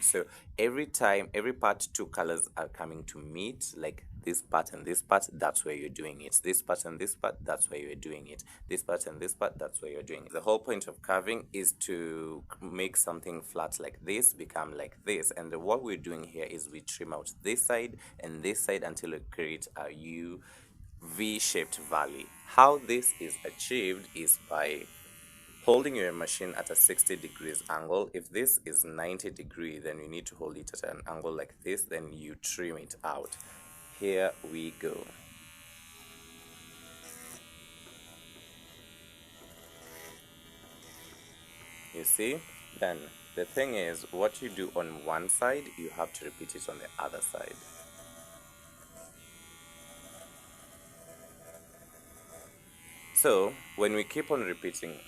So every time, every part two colors are coming to meet, like this part and this part, that's where you're doing it. This part and this part, that's where you're doing it. This part and this part, that's where you're doing it. The whole point of carving is to make something flat like this become like this. And what we're doing here is we trim out this side and this side until we create a V-shaped valley. How this is achieved is by holding your machine at a 60 degrees angle. If this is 90 degree, then you need to hold it at an angle like this, then you trim it out. Here we go. You see? Then the thing is, what you do on one side, you have to repeat it on the other side. So when we keep on repeating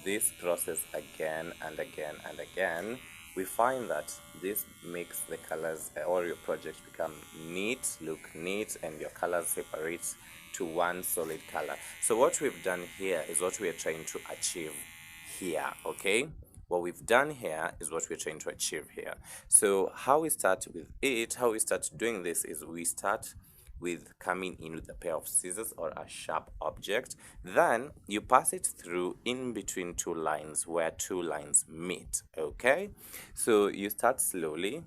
this process again and again and again, we find that this makes the colors or your project become neat, look neat, and your colors separate to one solid color. So what we've done here is what we are trying to achieve here, okay? What we've done here is what we're trying to achieve here. So how we start with it, how we start doing this is we start with coming in with a pair of scissors or a sharp object. Then you pass it through in between two lines where two lines meet, okay? So you start slowly,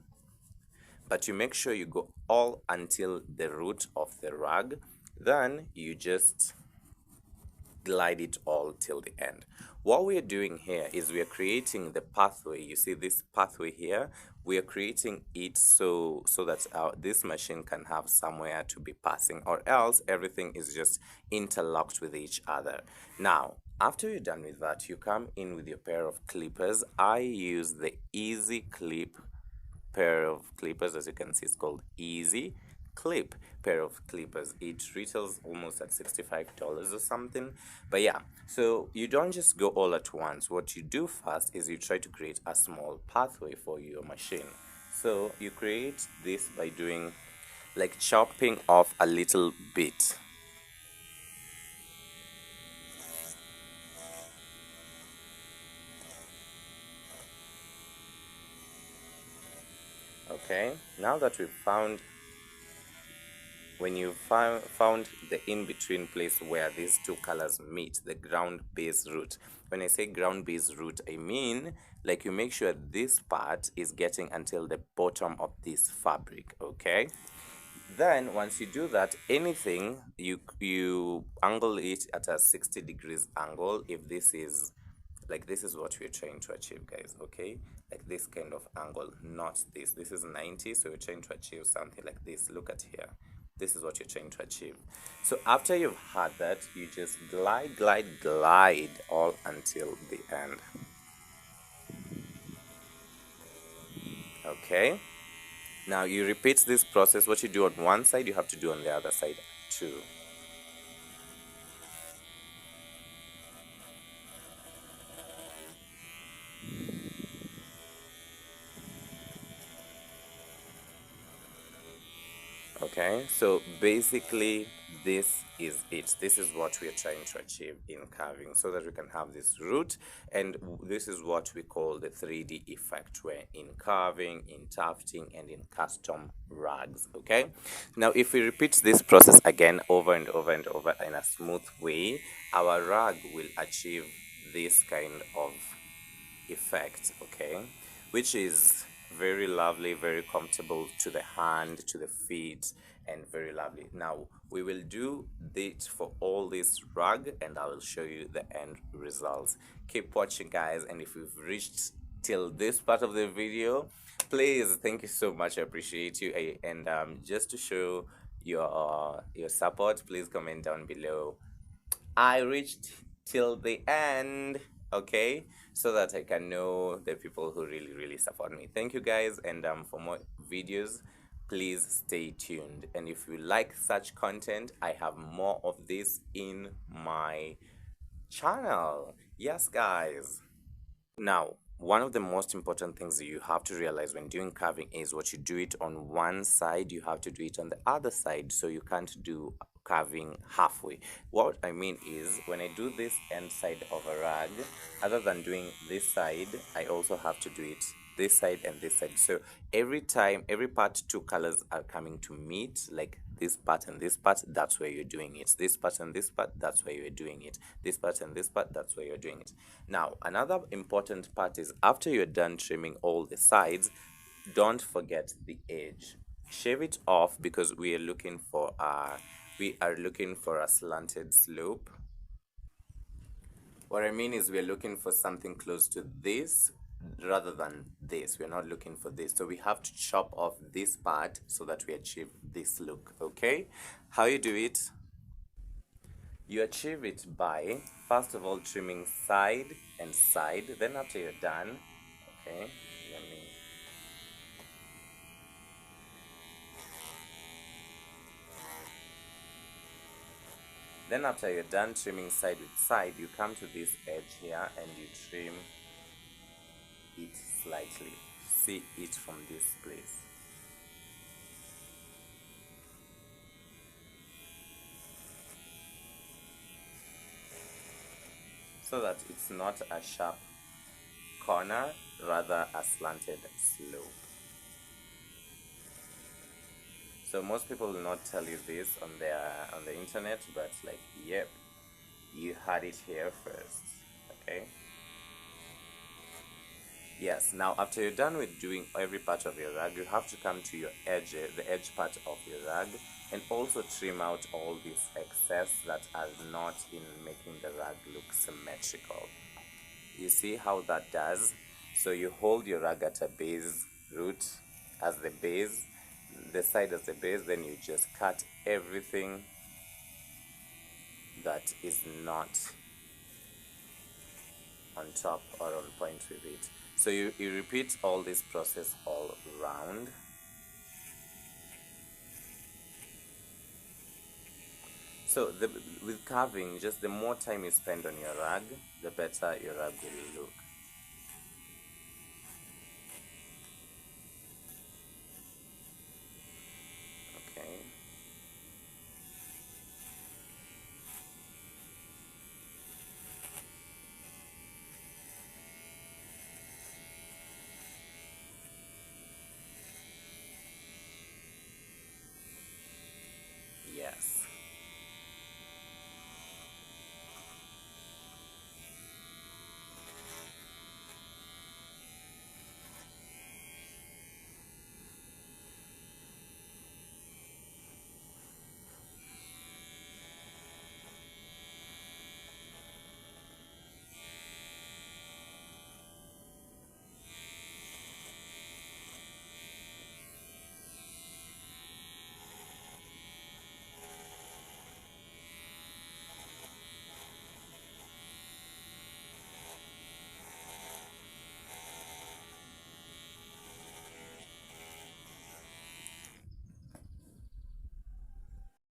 but you make sure you go all until the root of the rag. Then you just glide it all till the end. What we are doing here is we are creating the pathway. You see this pathway here, we are creating it so that this machine can have somewhere to be passing, or else everything is just interlocked with each other. Now after you're done with that, you come in with your pair of clippers. I use the Easy Clip pair of clippers. As you can see, it's called Easy Clip pair of clippers. It retails almost at $65 or something, but yeah, so you don't just go all at once. What you do first is you try to create a small pathway for your machine. So you create this by doing like chopping off a little bit. Okay, now that we've found, when you found the in-between place where these two colors meet, the ground base root. When I say ground base root, I mean like you make sure this part is getting until the bottom of this fabric, okay? Then once you do that, anything you angle it at a 60 degrees angle. If this is like, this is what we're trying to achieve, guys, okay? Like this kind of angle, not this is 90, so we're trying to achieve something like this. Look at here, this is what you're trying to achieve. So after you've had that, you just glide all until the end, okay? Now you repeat this process. What you do on one side, you have to do on the other side too. Okay, so basically this is it. This is what we are trying to achieve in carving, so that we can have this root. And this is what we call the 3D effect, where in carving, in tufting, and in custom rugs. Okay, now if we repeat this process again over and over and over in a smooth way, our rug will achieve this kind of effect, okay, which is very lovely, very comfortable to the hand, to the feet, and very lovely. Now we will do it for all this rug, and I will show you the end results. Keep watching, guys, and if you've reached till this part of the video, please, thank you so much. I appreciate you. And just to show your support, please comment down below, I reached till the end, okay, so that I can know the people who really support me. Thank you, guys, and for more videos, please stay tuned. And if you like such content, I have more of this in my channel. Yes, guys. Now, one of the most important things that you have to realize when doing carving is what you do it on one side, you have to do it on the other side. So you can't do carving halfway. What I mean is, when I do this end side of a rag, other than doing this side, I also have to do it this side and this side. So every time, every part two colors are coming to meet, like this part and this part, that's where you're doing it. This part and this part, that's where you're doing it. This part and this part, that's where you're doing it. Now another important part is, after you're done trimming all the sides, don't forget the edge. Shave it off, because we are looking for a slanted slope. What I mean is, we're looking for something close to this rather than this. We're not looking for this. So we have to chop off this part so that we achieve this look, okay? How you do it? You achieve it by, first of all, trimming side and side. Then after you're done, okay, let me... Then after you're done trimming side with side, you come to this edge here and you trim it slightly. See it from this place. So that it's not a sharp corner, rather a slanted slope. So most people will not tell you this on the internet, but like, yep, you had it here first, okay? Yes, now after you're done with doing every part of your rug, you have to come to your edge, the edge part of your rug, and also trim out all these excess that are not in making the rug look symmetrical. You see how that does? So you hold your rug at a base root as the base, the side as the base, then you just cut everything that is not on top or on point with it. So you repeat all this process all round. So with carving, just the more time you spend on your rug, the better your rug will look.